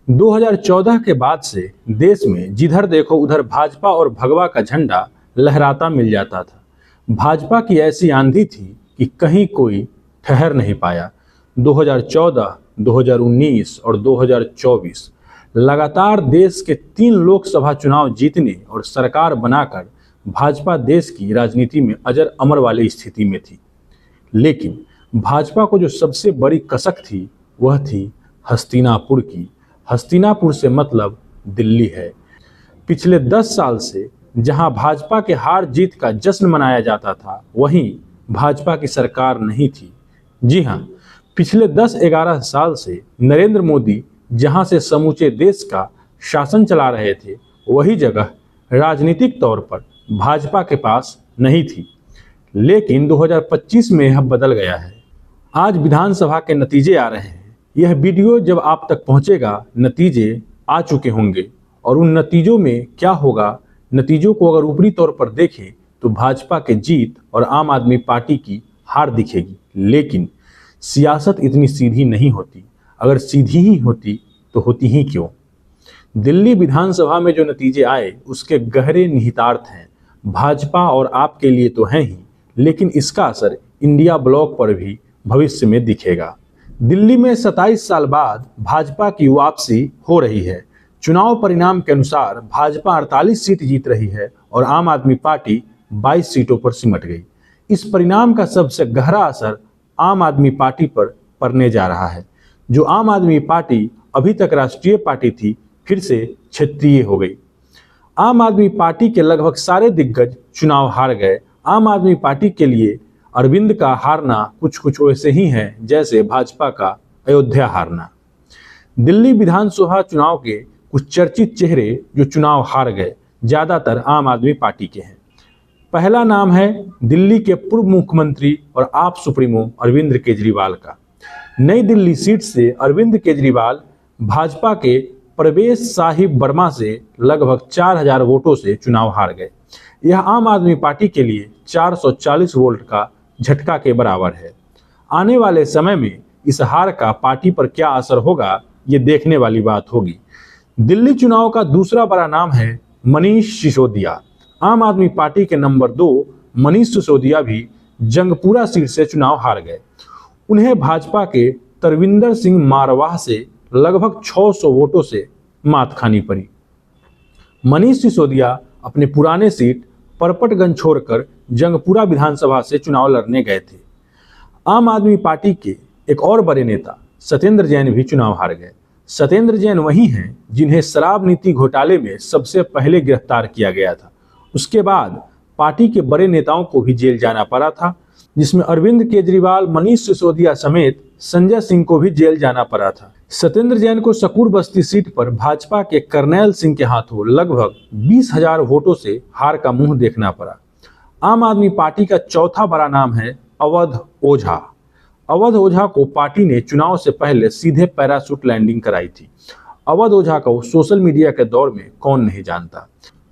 2014 के बाद से देश में जिधर देखो उधर भाजपा और भगवा का झंडा लहराता मिल जाता था। भाजपा की ऐसी आंधी थी कि कहीं कोई ठहर नहीं पाया। 2014, 2019 और 2024 लगातार देश के 3 लोकसभा चुनाव जीतने और सरकार बनाकर भाजपा देश की राजनीति में अजर अमर वाली स्थिति में थी। लेकिन भाजपा को जो सबसे बड़ी कसक थी वह थी हस्तिनापुर की। हस्तिनापुर से मतलब दिल्ली है। पिछले 10 साल से जहां भाजपा के हार जीत का जश्न मनाया जाता था, वहीं भाजपा की सरकार नहीं थी। जी हां, पिछले 10-11 साल से नरेंद्र मोदी जहां से समूचे देश का शासन चला रहे थे, वही जगह राजनीतिक तौर पर भाजपा के पास नहीं थी। लेकिन 2025 में यह बदल गया है। आज विधानसभा के नतीजे आ रहे हैं। यह वीडियो जब आप तक पहुंचेगा, नतीजे आ चुके होंगे और उन नतीजों में क्या होगा, नतीजों को अगर ऊपरी तौर पर देखें तो भाजपा के जीत और आम आदमी पार्टी की हार दिखेगी। लेकिन सियासत इतनी सीधी नहीं होती। अगर सीधी ही होती तो होती ही क्यों। दिल्ली विधानसभा में जो नतीजे आए उसके गहरे निहितार्थ हैं। भाजपा और आप के लिए तो हैं ही, लेकिन इसका असर इंडिया ब्लॉक पर भी भविष्य में दिखेगा। दिल्ली में 27 साल बाद भाजपा की वापसी हो रही है। चुनाव परिणाम के अनुसार भाजपा 48 सीट जीत रही है और आम आदमी पार्टी 22 सीटों पर सिमट गई। इस परिणाम का सबसे गहरा असर आम आदमी पार्टी पर पड़ने जा रहा है। जो आम आदमी पार्टी अभी तक राष्ट्रीय पार्टी थी, फिर से क्षेत्रीय हो गई। आम आदमी पार्टी के लगभग सारे दिग्गज चुनाव हार गए। आम आदमी पार्टी के लिए अरविंद का हारना कुछ वैसे ही है जैसे भाजपा का अयोध्या हारना। दिल्ली विधानसभा चुनाव के कुछ चर्चित चेहरे जो चुनाव हार गए, ज्यादातर आम आदमी पार्टी के हैं। पहला नाम है दिल्ली के पूर्व मुख्यमंत्री और आप सुप्रीमो अरविंद केजरीवाल का। नई दिल्ली सीट से अरविंद केजरीवाल भाजपा के प्रवेश साहिब वर्मा से लगभग 4000 वोटों से चुनाव हार गए। यह आम आदमी पार्टी के लिए 440 वोल्ट का झटका के बराबर है। आने वाले समय में इस हार का पार्टी पर क्या असर होगा, ये देखने वाली बात होगी। दिल्ली चुनाव का दूसरा बड़ा नाम है मनीष सिसोदिया। आम आदमी पार्टी के नंबर 2 मनीष सिसोदिया भी जंगपुरा सीट से चुनाव हार गए। उन्हें भाजपा के तरविंदर सिंह मारवाह से लगभग 600 वोटों से मात खानी पड़ी। मनीष सिसोदिया अपने पुराने सीट परपटगंज छोड़कर जंगपुरा विधानसभा से चुनाव लड़ने गए थे। आम आदमी पार्टी के एक और बड़े नेता सत्येंद्र जैन भी चुनाव हार गए। सत्येंद्र जैन वही हैं जिन्हें शराब नीति घोटाले में सबसे पहले गिरफ्तार किया गया था। उसके बाद पार्टी के बड़े नेताओं को भी जेल जाना पड़ा था, जिसमें अरविंद केजरीवाल, मनीष सिसोदिया समेत संजय सिंह को भी जेल जाना पड़ा था। सत्येंद्र जैन को सकूर बस्ती सीट पर भाजपा के करनैल सिंह के हाथों लगभग 20,000 वोटों से हार का मुंह देखना पड़ा। आम आदमी पार्टी का चौथा बड़ा नाम है अवध ओझा। अवध ओझा को पार्टी ने चुनाव से पहले सीधे पैराशूट लैंडिंग कराई थी। अवध ओझा को सोशल मीडिया के दौर में कौन नहीं जानता।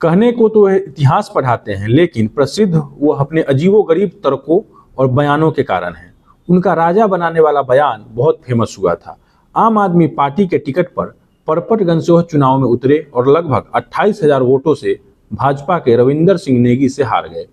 कहने को तो वह इतिहास पढ़ाते हैं, लेकिन प्रसिद्ध वो अपने अजीबोगरीब तर्कों और बयानों के कारण है। उनका राजा बनाने वाला बयान बहुत फेमस हुआ था। आम आदमी पार्टी के टिकट पर परपटगंज से वह चुनाव में उतरे और लगभग 28,000 वोटों से भाजपा के रविंदर सिंह नेगी से हार गए।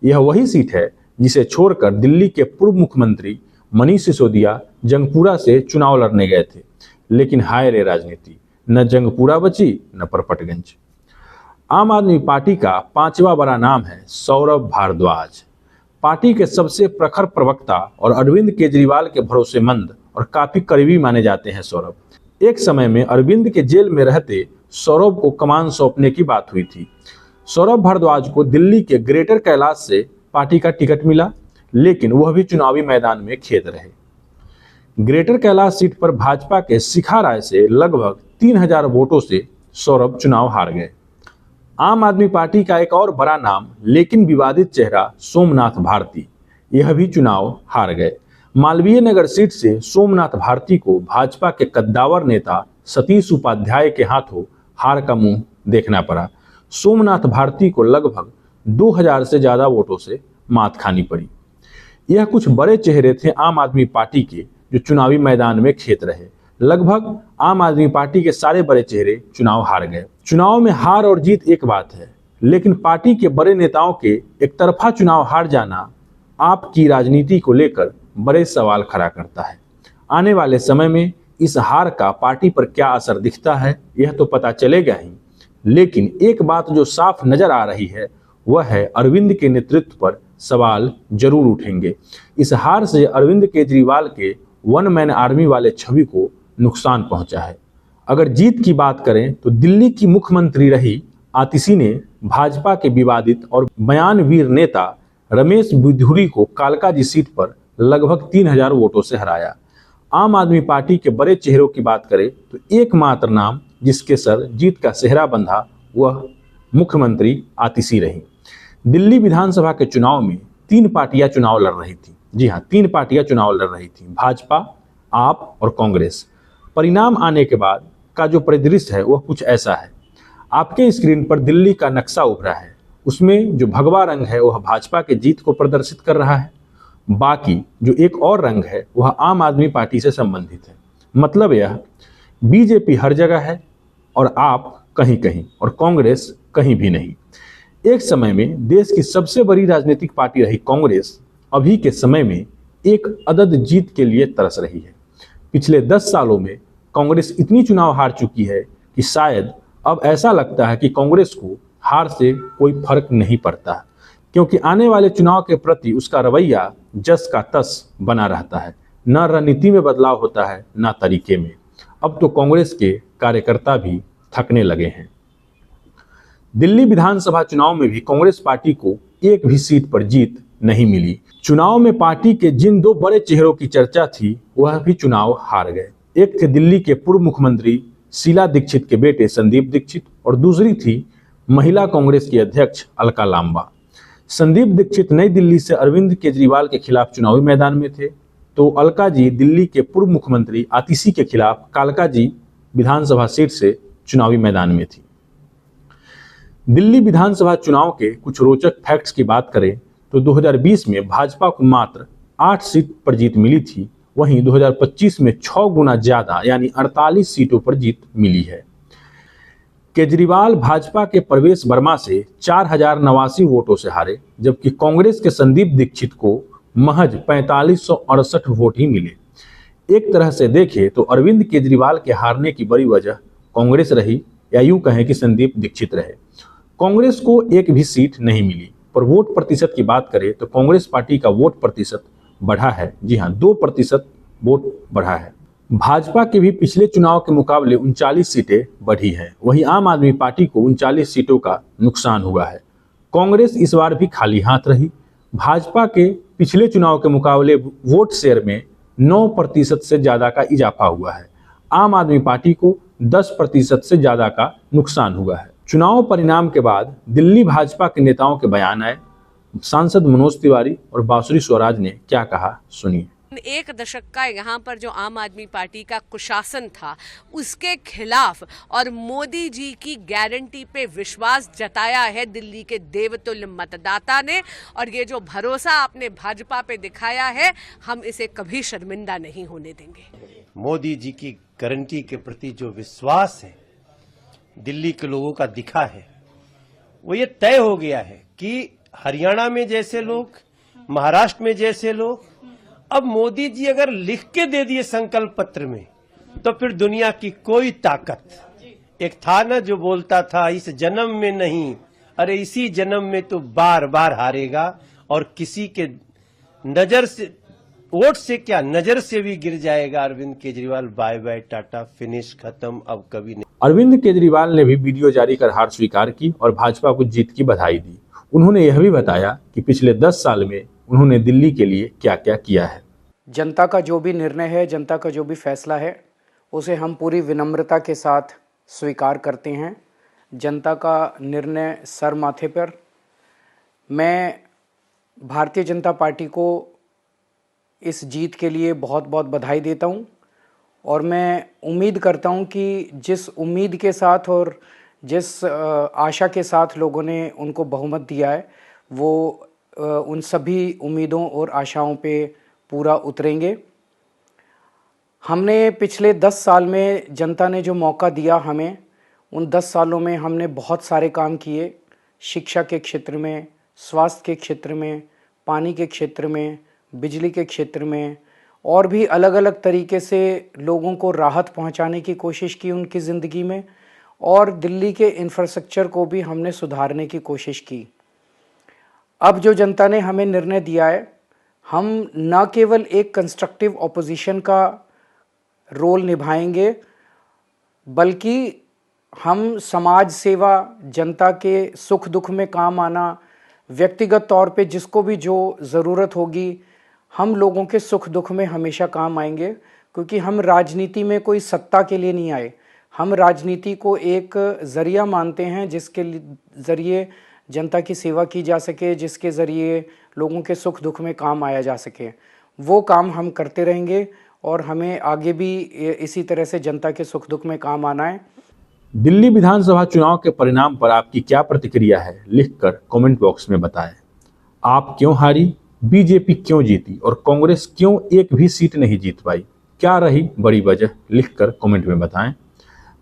यह वही सीट है जिसे छोड़कर दिल्ली के पूर्व मुख्यमंत्री मनीष सिसोदिया जंगपुरा से चुनाव लड़ने गए थे। लेकिन हाय रे राजनीति, न जंगपुरा बची न परपटगंज। आम आदमी पार्टी का 5वां बड़ा नाम है सौरभ भारद्वाज। पार्टी के सबसे प्रखर प्रवक्ता और अरविंद केजरीवाल के भरोसेमंद और काफी करीबी माने जाते हैं सौरभ। एक समय में अरविंद के जेल में रहते सौरभ को कमान सौंपने की बात हुई थी। सौरभ भारद्वाज को दिल्ली के ग्रेटर कैलाश से पार्टी का टिकट मिला, लेकिन वह भी चुनावी मैदान में खेद रहे। ग्रेटर कैलाश सीट पर भाजपा के शिखा राय से लगभग 3000 वोटों से सौरभ चुनाव हार गए। आम आदमी पार्टी का एक और बड़ा नाम लेकिन विवादित चेहरा सोमनाथ भारती, यह भी चुनाव हार गए। मालवीय नगर सीट से सोमनाथ भारती को भाजपा के कद्दावर नेता सतीश उपाध्याय के हाथों हार का मुंह देखना पड़ा। सोमनाथ भारती को लगभग 2000 से ज्यादा वोटों से मात खानी पड़ी। यह कुछ बड़े चेहरे थे आम आदमी पार्टी के जो चुनावी मैदान में खेत रहे, लगभग आम आदमी पार्टी के सारे बड़े चेहरे चुनाव हार गए। चुनाव में हार और जीत एक बात है, लेकिन पार्टी के बड़े नेताओं के एक तरफा चुनाव हार जाना आपकी राजनीति को लेकर बड़े सवाल खड़ा करता है। आने वाले समय में इस हार का पार्टी पर क्या असर दिखता है यह तो पता चलेगा ही, लेकिन एक बात जो साफ नजर आ रही है वह है अरविंद के नेतृत्व पर सवाल जरूर उठेंगे। इस हार से अरविंद केजरीवाल के वन मैन आर्मी वाले छवि को नुकसान पहुंचा है। अगर जीत की बात करें तो दिल्ली की मुख्यमंत्री रही आतिशी ने भाजपा के विवादित और बयानवीर नेता रमेश बिधूरी को कालकाजी सीट पर लगभग 3000 वोटों से हराया। आम आदमी पार्टी के बड़े चेहरों की बात करें तो एकमात्र नाम जिसके सर जीत का सेहरा बंधा वह मुख्यमंत्री आतिशी रही। दिल्ली विधानसभा के चुनाव में 3 पार्टियां चुनाव लड़ रही थी। जी हाँ, 3 पार्टियां चुनाव लड़ रही थी, भाजपा, आप और कांग्रेस। परिणाम आने के बाद का जो परिदृश्य है वह कुछ ऐसा है। आपके स्क्रीन पर दिल्ली का नक्शा उभरा है, उसमें जो भगवा रंग है वह भाजपा के जीत को प्रदर्शित कर रहा है, बाकी जो एक और रंग है वह आम आदमी पार्टी से संबंधित है। मतलब यह बीजेपी हर जगह है और आप कहीं कहीं और कांग्रेस कहीं भी नहीं। एक समय में देश की सबसे बड़ी राजनीतिक पार्टी रही कांग्रेस अभी के समय में एक अदद जीत के लिए तरस रही है। पिछले 10 सालों में कांग्रेस इतनी चुनाव हार चुकी है कि शायद अब ऐसा लगता है कि कांग्रेस को हार से कोई फर्क नहीं पड़ता, क्योंकि आने वाले चुनाव के प्रति उसका रवैया जस का तस बना रहता है। न रणनीति में बदलाव होता है न तरीके में। अब तो कांग्रेस के कार्यकर्ता भी थकने लगे हैं। दिल्ली विधानसभा चुनाव में भी कांग्रेस पार्टी को एक भी सीट पर जीत नहीं मिली। चुनाव में पार्टी के जिन 2 बड़े चेहरों की चर्चा थी वह भी चुनाव हार गए। एक थे दिल्ली के पूर्व मुख्यमंत्री शीला दीक्षित के बेटे संदीप दीक्षित और दूसरी थी महिला कांग्रेस की अध्यक्ष अलका लांबा। संदीप दीक्षित नई दिल्ली से अरविंद केजरीवाल के खिलाफ चुनावी मैदान में थे, तो अलका जी दिल्ली के पूर्व मुख्यमंत्री आतिशी के खिलाफ कालकाजी विधानसभा सीट से चुनावी मैदान में थी। दिल्ली विधानसभा चुनाव के कुछ रोचक फैक्ट्स की बात करें तो 2020 में भाजपा को मात्र 8 सीट पर जीत मिली थी, वहीं 2025 में 6 गुना ज्यादा यानी 48 सीटों पर जीत मिली है। केजरीवाल भाजपा के प्रवेश वर्मा से 4089 वोटों से हारे, जबकि कांग्रेस के संदीप दीक्षित को महज 4568 वोट ही मिले। एक तरह से देखें तो अरविंद केजरीवाल के हारने की बड़ी वजह कांग्रेस रही, या यूं कहें कि संदीप दीक्षित रहे। कांग्रेस को एक भी सीट नहीं मिली, पर वोट प्रतिशत की बात करें तो कांग्रेस पार्टी का वोट प्रतिशत बढ़ा है। जी हाँ, 2% वोट बढ़ा है। भाजपा के भी पिछले चुनाव के मुकाबले 39 सीटें बढ़ी है, वहीं आम आदमी पार्टी को 39 सीटों का नुकसान हुआ है। कांग्रेस इस बार भी खाली हाथ रही। भाजपा के पिछले चुनाव के मुकाबले वोट शेयर में 9% से ज्यादा का इजाफा हुआ है। आम आदमी पार्टी को 10% से ज्यादा का नुकसान हुआ है। चुनाव परिणाम के बाद दिल्ली भाजपा के नेताओं के बयान आए। सांसद मनोज तिवारी और बांसुरी स्वराज ने क्या कहा, सुनिए। 1 दशक का यहाँ पर जो आम आदमी पार्टी का कुशासन था उसके खिलाफ और मोदी जी की गारंटी पे विश्वास जताया है दिल्ली के देवतुल्य मतदाता ने, और ये जो भरोसा आपने भाजपा पे दिखाया है हम इसे कभी शर्मिंदा नहीं होने देंगे। मोदी जी की गारंटी के प्रति जो विश्वास है दिल्ली के लोगों का दिखा है, वो ये तय हो गया है कि हरियाणा में जैसे लोग, महाराष्ट्र में जैसे लोग, अब मोदी जी अगर लिख के दे दिए संकल्प पत्र में तो फिर दुनिया की कोई ताकत, एक था ना जो बोलता था इस जन्म में नहीं, अरे इसी जन्म में तो बार बार हारेगा, और किसी के नजर से, वोट से क्या नजर से भी गिर जाएगा। Arvind Kejriwal bye bye tata, finish, खत्म, अब कभी नहीं। अरविंद केजरीवाल ने भी वीडियो जारी कर हार स्वीकार की और भाजपा को जीत की बधाई दी। उन्होंने यह भी बताया कि पिछले 10 साल में उन्होंने दिल्ली के लिए क्या क्या किया है। जनता का जो भी निर्णय है, जनता का जो भी फैसला है, उसे हम पूरी विनम्रता के साथ स्वीकार करते हैं। जनता का निर्णय सर माथे पर। मैं भारतीय जनता पार्टी को इस जीत के लिए बहुत बहुत बधाई देता हूं, और मैं उम्मीद करता हूं कि जिस उम्मीद के साथ और जिस आशा के साथ लोगों ने उनको बहुमत दिया है, वो उन सभी उम्मीदों और आशाओं पे पूरा उतरेंगे। हमने पिछले 10 साल में जनता ने जो मौका दिया हमें, उन 10 सालों में हमने बहुत सारे काम किए। शिक्षा के क्षेत्र में, स्वास्थ्य के क्षेत्र में, पानी के क्षेत्र में, बिजली के क्षेत्र में और भी अलग अलग तरीके से लोगों को राहत पहुंचाने की कोशिश की उनकी ज़िंदगी में, और दिल्ली के इंफ्रास्ट्रक्चर को भी हमने सुधारने की कोशिश की। अब जो जनता ने हमें निर्णय दिया है, हम न केवल एक कंस्ट्रक्टिव ऑपोजिशन का रोल निभाएंगे, बल्कि हम समाज सेवा, जनता के सुख दुख में काम आना, व्यक्तिगत तौर पे जिसको भी जो ज़रूरत होगी, हम लोगों के सुख दुख में हमेशा काम आएंगे। क्योंकि हम राजनीति में कोई सत्ता के लिए नहीं आए, हम राजनीति को एक ज़रिया मानते हैं जिसके ज़रिए जनता की सेवा की जा सके, जिसके ज़रिए लोगों के सुख दुख में काम आया जा सके। वो काम हम करते रहेंगे और हमें आगे भी इसी तरह से जनता के सुख दुख में काम आना है। दिल्ली विधानसभा चुनाव के परिणाम पर आपकी क्या प्रतिक्रिया है, लिखकर कमेंट बॉक्स में बताएं। आप क्यों हारी, बीजेपी क्यों जीती और कांग्रेस क्यों एक भी सीट नहीं जीत पाई, क्या रही बड़ी वजह, लिखकर कमेंट में बताएं।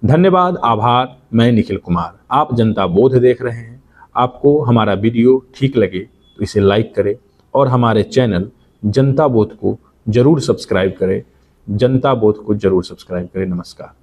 धन्यवाद, आभार। मैं निखिल कुमार, आप जनता बोध देख रहे हैं। आपको हमारा वीडियो ठीक लगे तो इसे लाइक करें और हमारे चैनल जनता बोध को जरूर सब्सक्राइब करें। जनता बोध को जरूर सब्सक्राइब करें। नमस्कार।